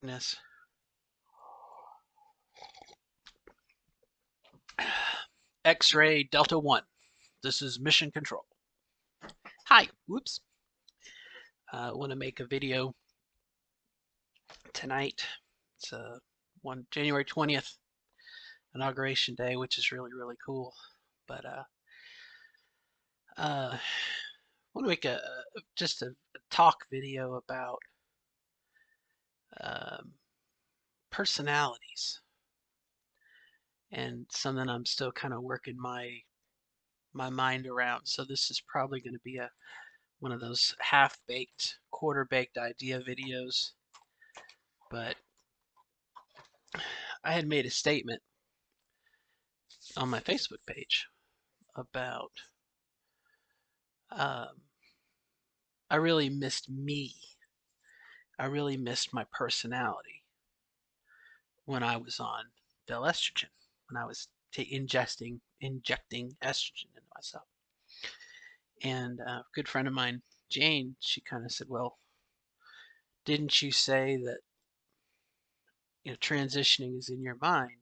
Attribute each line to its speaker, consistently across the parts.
Speaker 1: Goodness. X-ray Delta 1. This is mission control. Hi. Whoops. I want to make a video tonight. It's January 20th, Inauguration Day, which is really, really cool. But I want to make just a talk video about um, personalities and something I'm still kind of working my mind around. So this is probably going to be one of those half-baked, quarter-baked idea videos. But I had made a statement on my Facebook page about um, I really missed me. I really missed my personality when I was on estrogen, when I was injecting estrogen into myself. And a good friend of mine, Jane, she kind of said, "Well, didn't you say that transitioning is in your mind?"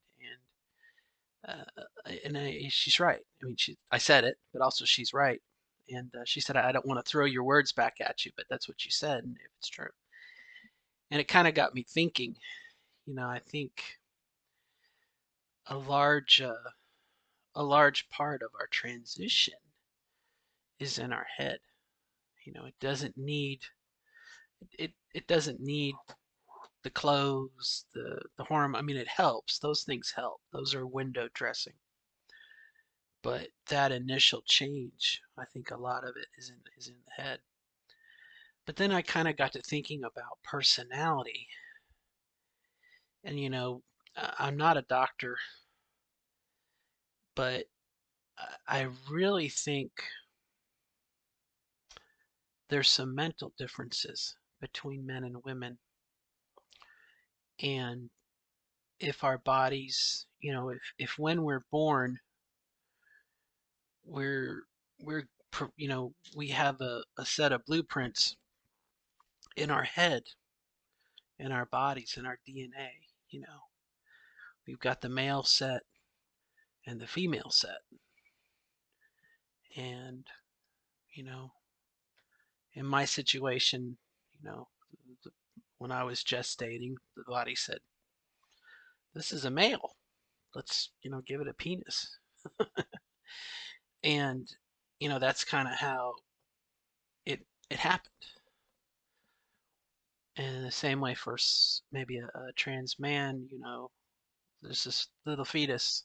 Speaker 1: She's right. I mean, I said it, but also she's right. And she said, "I don't want to throw your words back at you, but that's what you said, and if it's true." And it kind of got me thinking. I think a large uh, a large part of our transition is in our head. It doesn't need it doesn't need the clothes, the hormone. I mean, it helps. Those things help. Those are window dressing. But that initial change, I think a lot of it is in the head. But then I kind of got to thinking about personality. And I'm not a doctor, but I really think there's some mental differences between men and women. And if our bodies, if when we're born, we're we're we have a set of blueprints in our head, in our bodies, in our DNA. We've got the male set and the female set. And you know in my situation, you know when I was gestating, the body said, "This is a male. Let's give it a penis." And that's kind of how it happened. And in the same way for maybe a trans man, there's this little fetus,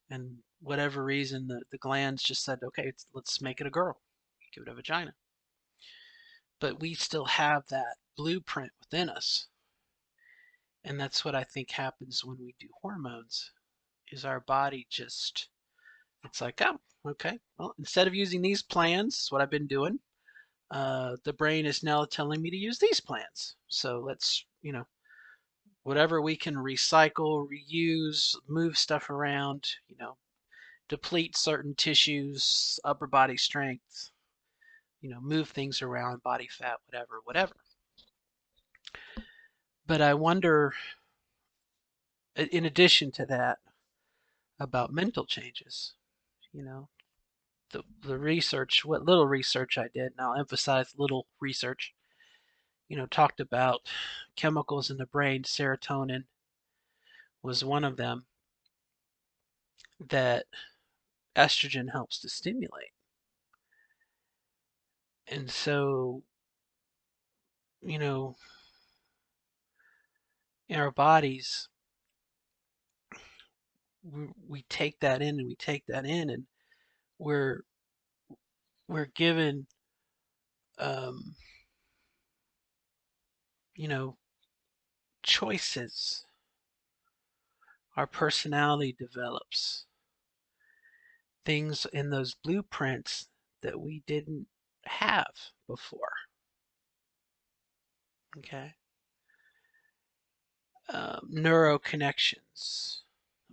Speaker 1: and whatever reason, the glands just said, "Okay, let's make it a girl, give it a vagina." But we still have that blueprint within us. And that's what I think happens when we do hormones, is our body just, it's like, "Oh, okay, well, instead of using these plans, what I've been doing, the brain is now telling me to use these plans. So let's, whatever we can recycle, reuse, move stuff around, deplete certain tissues, upper body strength, move things around, body fat, whatever, whatever." But I wonder, in addition to that, about mental changes. You know, the research, what little research I did, and I'll emphasize little research, talked about chemicals in the brain. Serotonin was one of them that estrogen helps to stimulate. And so, you know, in our bodies, we take that in and we take that in, and we're we're given, um, you know, choices. Our personality develops things in those blueprints that we didn't have before. Okay. Neuro connections.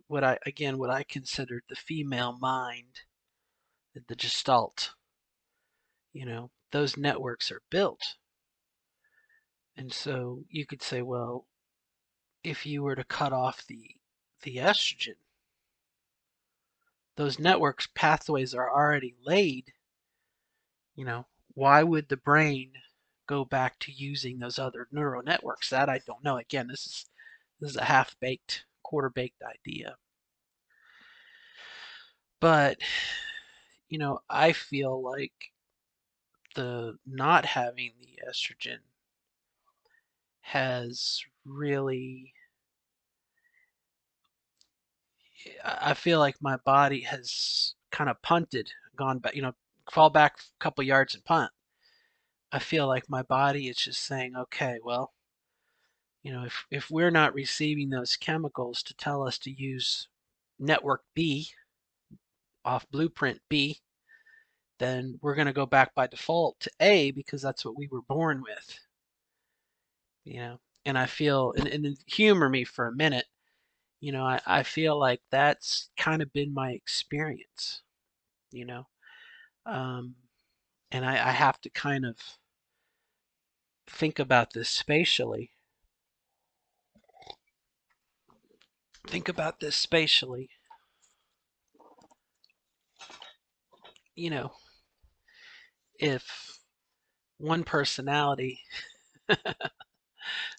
Speaker 1: What I considered the female mind, the gestalt. Those networks are built. And so you could say, well, if you were to cut off the estrogen, those networks pathways are already laid. You know, why would the brain go back to using those other neural networks? That I don't know. Again, this is a half-baked, quarter-baked idea. But, I feel like the not having the estrogen has really, I feel like my body has kind of punted, gone back, fall back a couple yards and punt. I feel like my body is just saying, okay, well, if we're not receiving those chemicals to tell us to use network B off blueprint B, then we're going to go back by default to A because that's what we were born with. And I feel, and humor me for a minute, I feel like that's kind of been my experience, you know, um, and I have to kind of think about this spatially. Think about this spatially, you know, if one personality,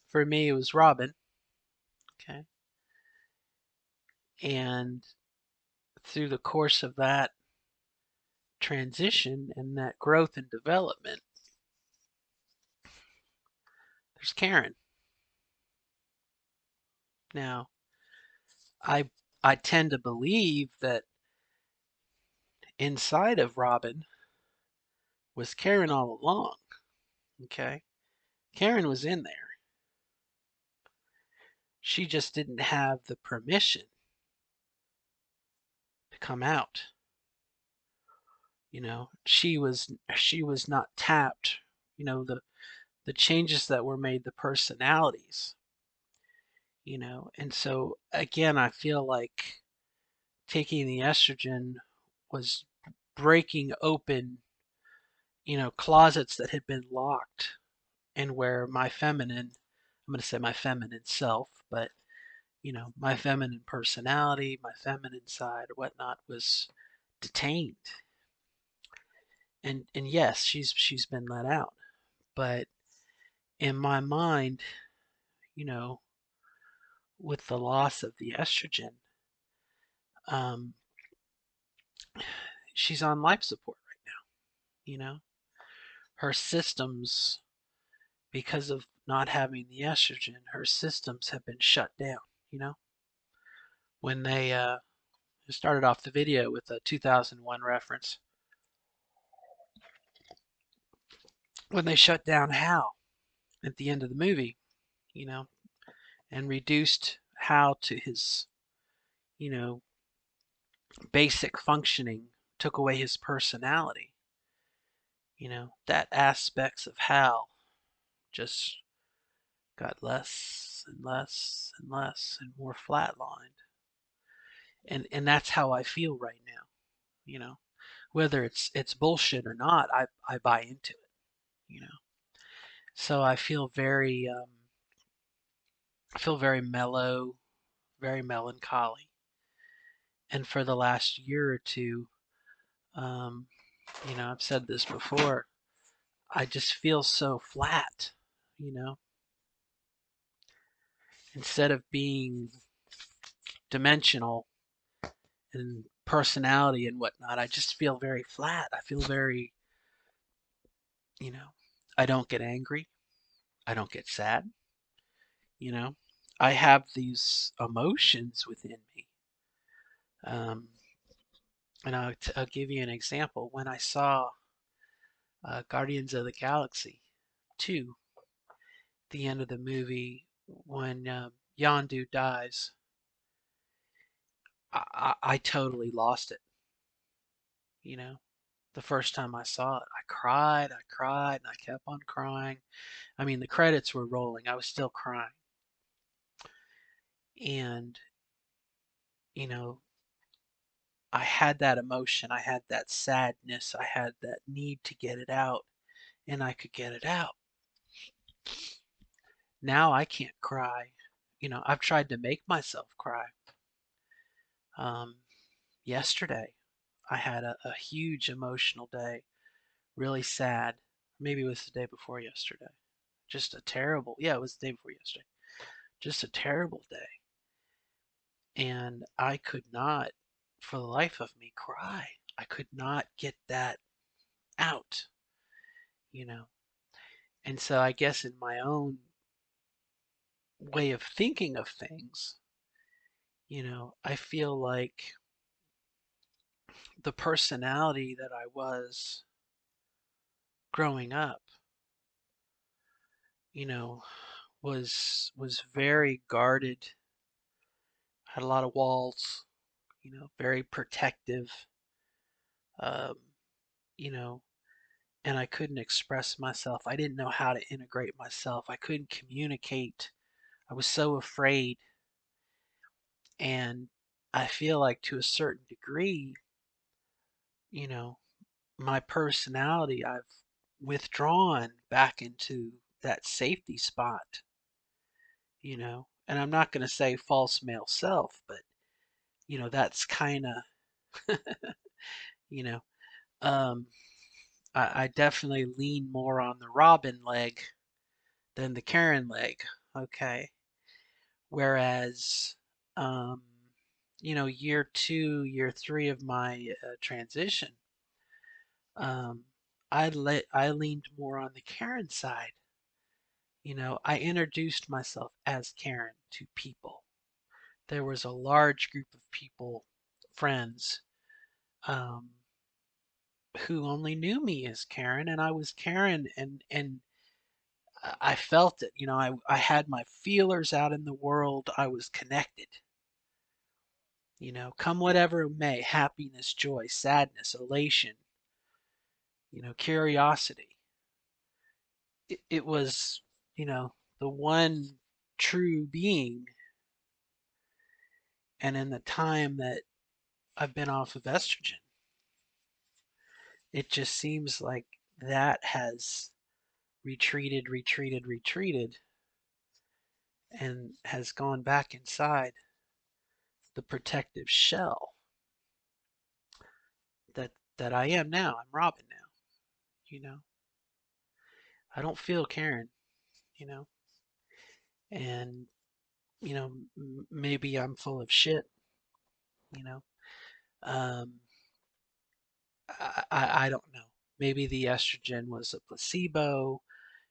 Speaker 1: for me, it was Robin, okay, and through the course of that transition and that growth and development, there's Karen. Now, I I tend to believe that inside of Robin was Karen all along. Okay, Karen was in there. She just didn't have the permission to come out. She was not tapped. The changes that were made, the personalities. And so again, I feel like taking the estrogen was breaking open, closets that had been locked, and where my feminine, I'm going to say my feminine self, but my feminine personality, my feminine side, or whatnot, was detained. And yes, she's been let out, but in my mind, you know, with the loss of the estrogen, um, she's on life support right now. Her systems, because of not having the estrogen, her systems have been shut down. You know, when they started off the video with a 2001 reference, when they shut down Hal at the end of the movie, you know, and reduced Hal to his, you know, basic functioning, took away his personality, that aspects of Hal just got less and less and less and more flatlined. And that's how I feel right now, you know. Whether it's bullshit or not, I buy into it, you know. So I feel very mellow, very melancholy. And for the last year or two, um, I've said this before, I just feel so flat, you know. Instead of being dimensional and personality and whatnot, I just feel very flat. I feel very, you know, I don't get angry. I don't get sad, you know. I have these emotions within me. Um, and I'll give you an example. When I saw Guardians of the Galaxy 2, the end of the movie, when Yondu dies, I totally lost it. You know, the first time I saw it, I cried, and I kept on crying. I mean, the credits were rolling. I was still crying. And, you know, I had that emotion. I had that sadness. I had that need to get it out, and I could get it out. Now I can't cry I've tried to make myself cry. Um, Yesterday, I had a huge emotional day, really sad. Maybe it was the day before yesterday. Just a terrible, yeah, it was the day before yesterday. Just a terrible day. And I could not, for the life of me, cry. I could not get that out, you know. And so I guess in my own way of thinking of things, I feel like the personality that I was growing up, you know, was very guarded, had a lot of walls, very protective, um, you know, and I couldn't express myself. I didn't know how to integrate myself. I couldn't communicate. I was so afraid. And I feel like to a certain degree, you know, my personality, I've withdrawn back into that safety spot, and I'm not going to say false male self, but, that's kind of, you know, um, I definitely lean more on the Robin leg than the Karen leg. Okay. Whereas, um, year two, year three of my transition, um, I leaned more on the Karen side. I introduced myself as Karen to people. There was a large group of people, friends, um, who only knew me as Karen, and I was Karen, and I felt it. I had my feelers out in the world. I was connected. Come whatever may, happiness, joy, sadness, elation, curiosity. It was, you know, the one true being. And in the time that I've been off of estrogen, it just seems like that has retreated, retreated, retreated, and has gone back inside the protective shell that I am now. I'm Robin now, you know. I don't feel Karen, you know, and maybe I'm full of shit, you know. Um, I don't know. Maybe the estrogen was a placebo.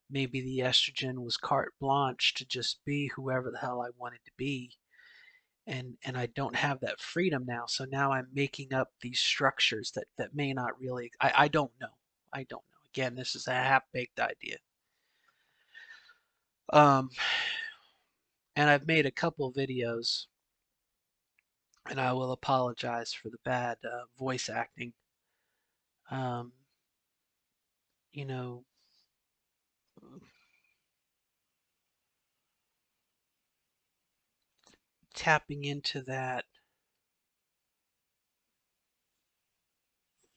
Speaker 1: Maybe the estrogen was carte blanche to just be whoever the hell I wanted to be. And I don't have that freedom now. So now I'm making up these structures that may not really. I don't know. I don't know. Again, this is a half-baked idea. Um, and I've made a couple videos, and I will apologize for the bad voice acting. Um, you know, tapping into that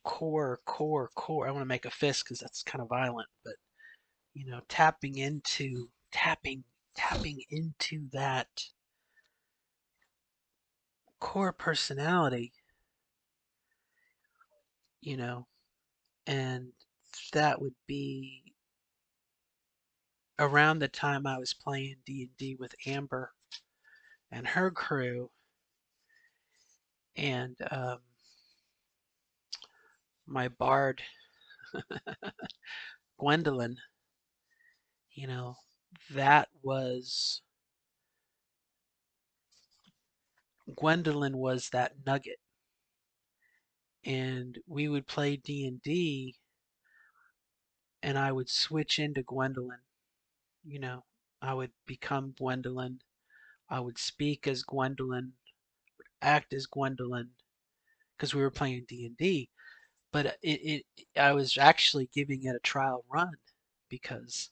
Speaker 1: core. I want to make a fist because that's kind of violent, but tapping into that core personality, you know, and that would be around the time I was playing D&D with Amber and her crew, and my bard Gwendolyn. You know, that was Gwendolyn was that nugget, and we would play D&D, and I would switch into Gwendolyn. You know, I would become Gwendolyn. I would speak as Gwendolyn, act as Gwendolyn, because we were playing D&D. But I was actually giving it a trial run because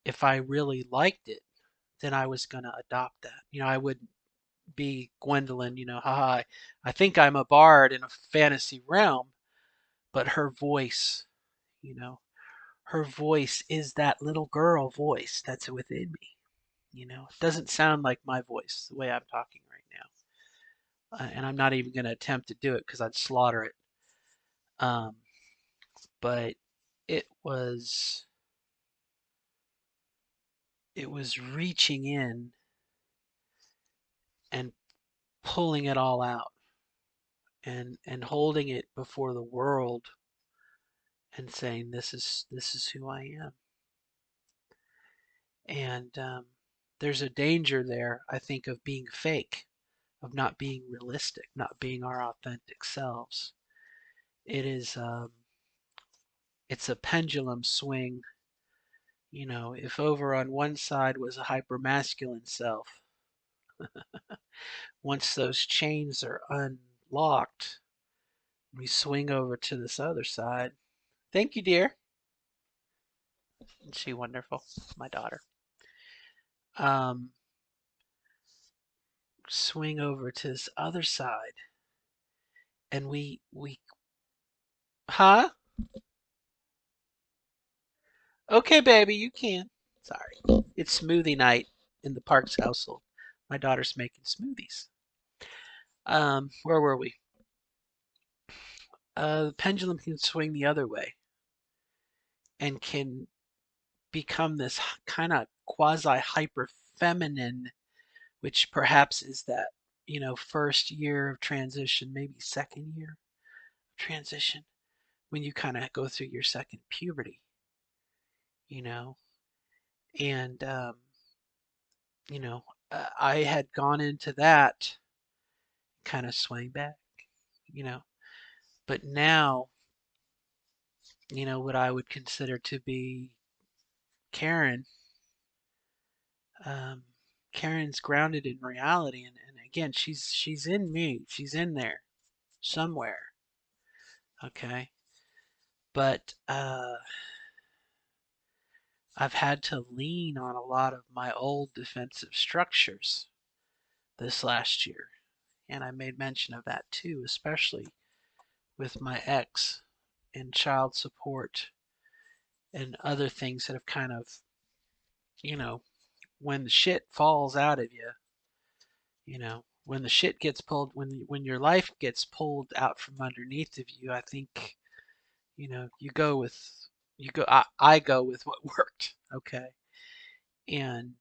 Speaker 1: if I really liked it, then I was gonna adopt that. I wouldn't be Gwendolyn. Haha. I think I'm a bard in a fantasy realm, but you know, her voice is that little girl voice that's within me. It doesn't sound like my voice the way I'm talking right now, and I'm not even going to attempt to do it because I'd slaughter it. Um, but it was it was reaching in and pulling it all out and holding it before the world and saying this is who I am. And there's a danger there, I think, of being fake, of not being realistic, not being our authentic selves. It is it's a pendulum swing. If over on one side was a hypermasculine self, once those chains are unlocked, we swing over to this other side. Thank you, dear. Isn't she wonderful? My daughter. Um, Swing over to this other side, and huh? Okay, baby, you can. Sorry. It's smoothie night in the Parks household. My daughter's making smoothies. Where were we? The pendulum can swing the other way and can become this kind of quasi hyper feminine, which perhaps is that, first year of transition, maybe second year of transition, when you kind of go through your second puberty, you know, and, you know, I had gone into that kind of swing back, you know, but now, what I would consider to be Karen, um, Karen's grounded in reality, and again, she's in me, she's in there somewhere, okay, but I've had to lean on a lot of my old defensive structures this last year, and I made mention of that too, especially with my ex and child support and other things that have kind of, you know, when the shit falls out of you, when the shit gets pulled, when your life gets pulled out from underneath of you, I think, you go with, I go with what worked, okay, and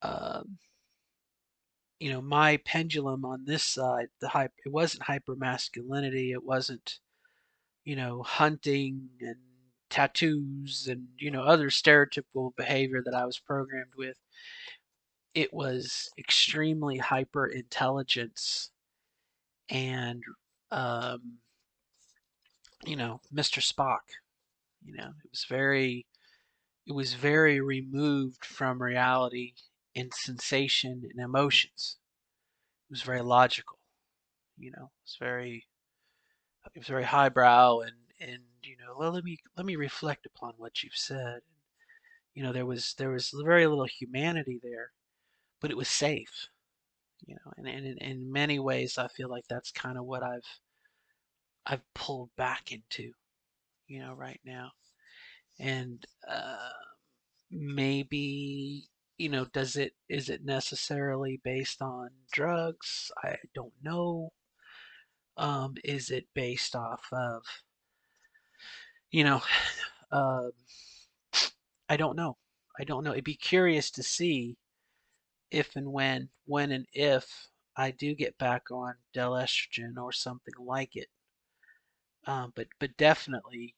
Speaker 1: um, my pendulum on this side, it wasn't hyper masculinity, it wasn't, hunting and tattoos and, other stereotypical behavior that I was programmed with. It was extremely hyper intelligence and, um, Mr. Spock. It was very removed from reality and sensation and emotions. It was very logical. It was very highbrow and well, let me reflect upon what you've said. There was very little humanity there, but it was safe. And in many ways, I feel like that's kind of what I've pulled back into, right now. And maybe, is it necessarily based on drugs? I don't know. Is it based off of, you know, uh, I don't know. I don't know. It'd be curious to see if and when and if I do get back on del estrogen or something like it. But definitely,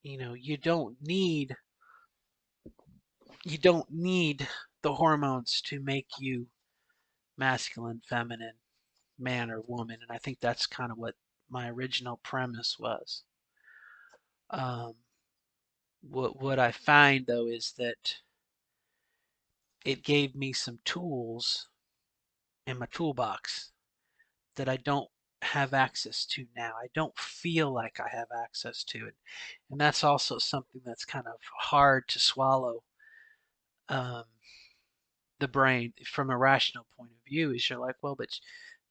Speaker 1: you don't need the hormones to make you masculine, feminine, man or woman, and I think that's kind of what my original premise was. Um, what I find though is that it gave me some tools in my toolbox that I don't have access to now. I don't feel like I have access to it. And that's also something that's kind of hard to swallow, um, the brain from a rational point of view is you're like, well, but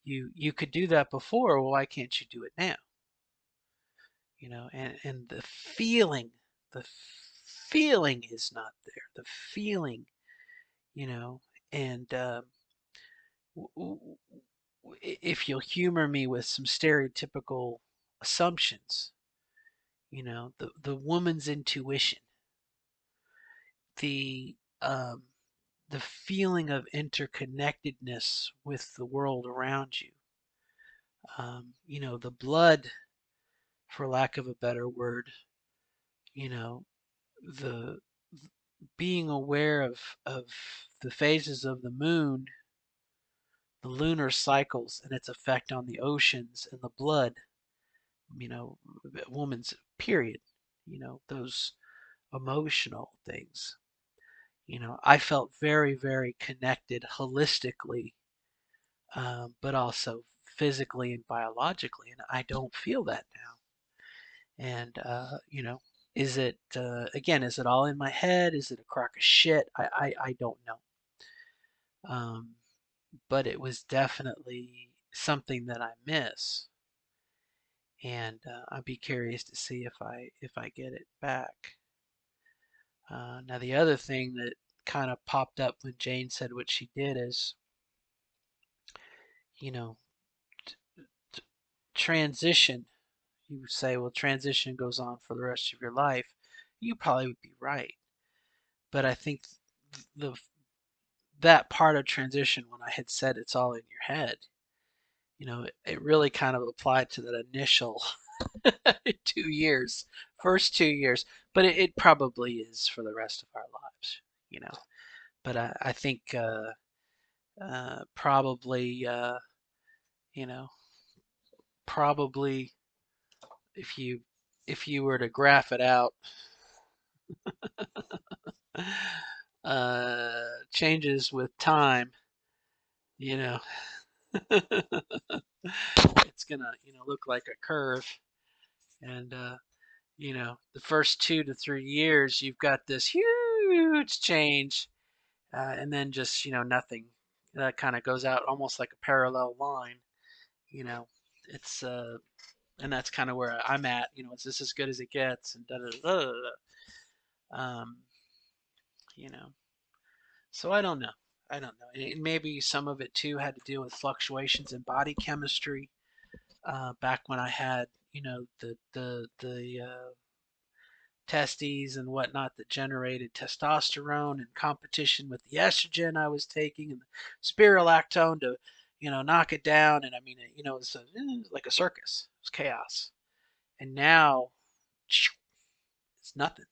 Speaker 1: you could do that before. Well, why can't you do it now? And the feeling is not there. The feeling, you know, and if you'll humor me with some stereotypical assumptions, the woman's intuition, the um, the feeling of interconnectedness with the world around you, the blood, for lack of a better word, you know, the being aware of the phases of the moon, the lunar cycles and its effect on the oceans and the blood, you know, a woman's period, those emotional things. I felt very, very connected holistically, but also physically and biologically, and I don't feel that now. And is it again? Is it all in my head? Is it a crock of shit? I don't know. Um, but it was definitely something that I miss, and I'd be curious to see if I get it back. Now the other thing that kind of popped up when Jane said what she did is, you know, t- transition. You say, well, transition goes on for the rest of your life. You probably would be right, but I think the that part of transition when I had said it's all in your head, it really kind of applied to that initial 2 years, first 2 years, but it probably is for the rest of our lives, you know. But I think probably, you know, probably if you if you were to graph it out, changes with time, you know, it's gonna look like a curve, and the first 2 to 3 years you've got this huge change, and then just nothing. That kind of goes out almost like a parallel line. You know, it's and that's kind of where I'm at. It's this as good as it gets, and da da da da. Um, you know, so I don't know. I don't know. And maybe some of it too had to do with fluctuations in body chemistry. Back when I had, the testes and whatnot that generated testosterone in competition with the estrogen I was taking and the spirulactone to, knock it down. And I mean, it's like a circus. It was chaos. And now it's nothing.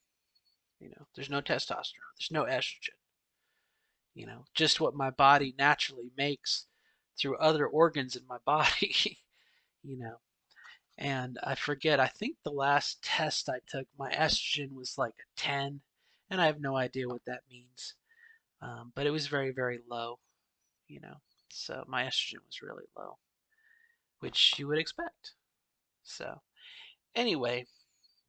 Speaker 1: There's no testosterone. There's no estrogen. Just what my body naturally makes through other organs in my body. you know. And I forget, I think the last test I took, my estrogen was like a 10, and I have no idea what that means. But it was very, very low, you know. So my estrogen was really low, which you would expect. So anyway,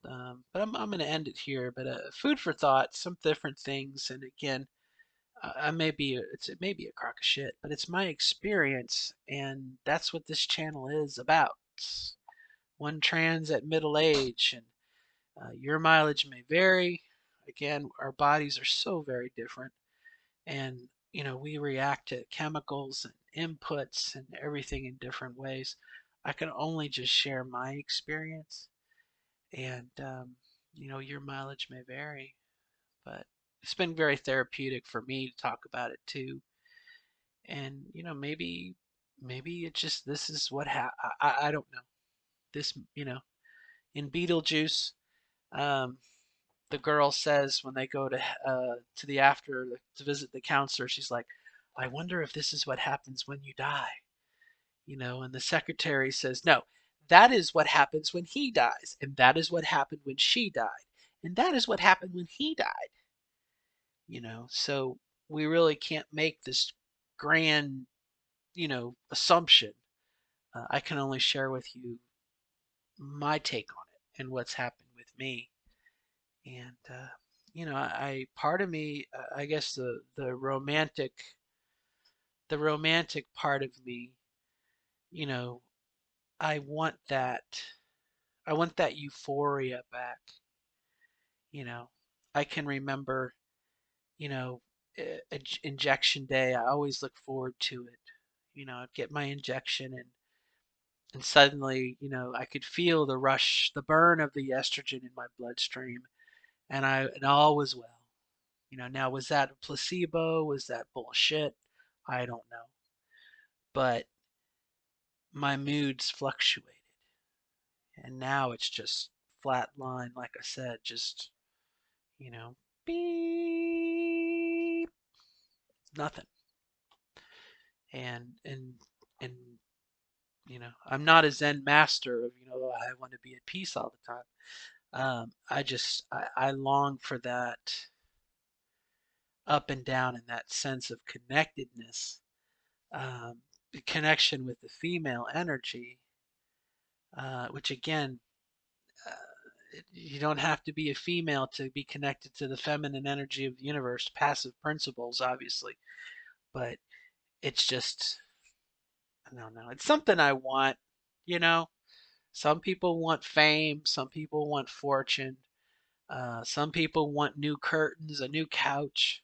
Speaker 1: but I'm going to end it here. But food for thought, some different things. And again, I may be it may be a crock of shit, but it's my experience, and that's what this channel is about. One trans at middle age, and your mileage may vary. Again, our bodies are so very different, and we react to chemicals and inputs and everything in different ways. I can only just share my experience, and your mileage may vary, but it's been very therapeutic for me to talk about it too. And maybe it just this is what I don't know. This in Beetlejuice, um, the girl says when they go to the after to visit the counselor, she's like, "I wonder if this is what happens when you die." And the secretary says, "No, that is what happens when he dies, and that is what happened when she died, and that is what happened when he died." So we really can't make this grand, assumption. I can only share with you my take on it and what's happened with me. And I part of me, I guess the romantic part of me, you know, I want that I want that euphoria back. You know, I can remember, you know, injection day. I always look forward to it. I'd get my injection, and suddenly, I could feel the rush, the burn of the estrogen in my bloodstream, and all was well. Now was that a placebo? Was that bullshit? I don't know. But my moods fluctuated, and now it's just flat line, like I said, just, you know, beep, nothing. And I'm not a Zen master of, I want to be at peace all the time. I long for that up and down and that sense of connectedness, the connection with the female energy, which again, uh, you don't have to be a female to be connected to the feminine energy of the universe, passive principles, obviously, but it's just, I don't know, it's something I want, you know. Some people want fame, some people want fortune, some people want new curtains, a new couch.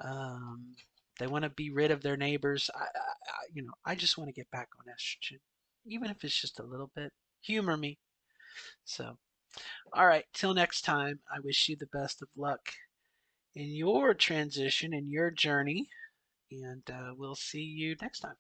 Speaker 1: Um, they want to be rid of their neighbors. I just want to get back on estrogen, even if it's just a little bit. Humor me. So, all right, till next time, I wish you the best of luck in your transition, in your journey, and we'll see you next time.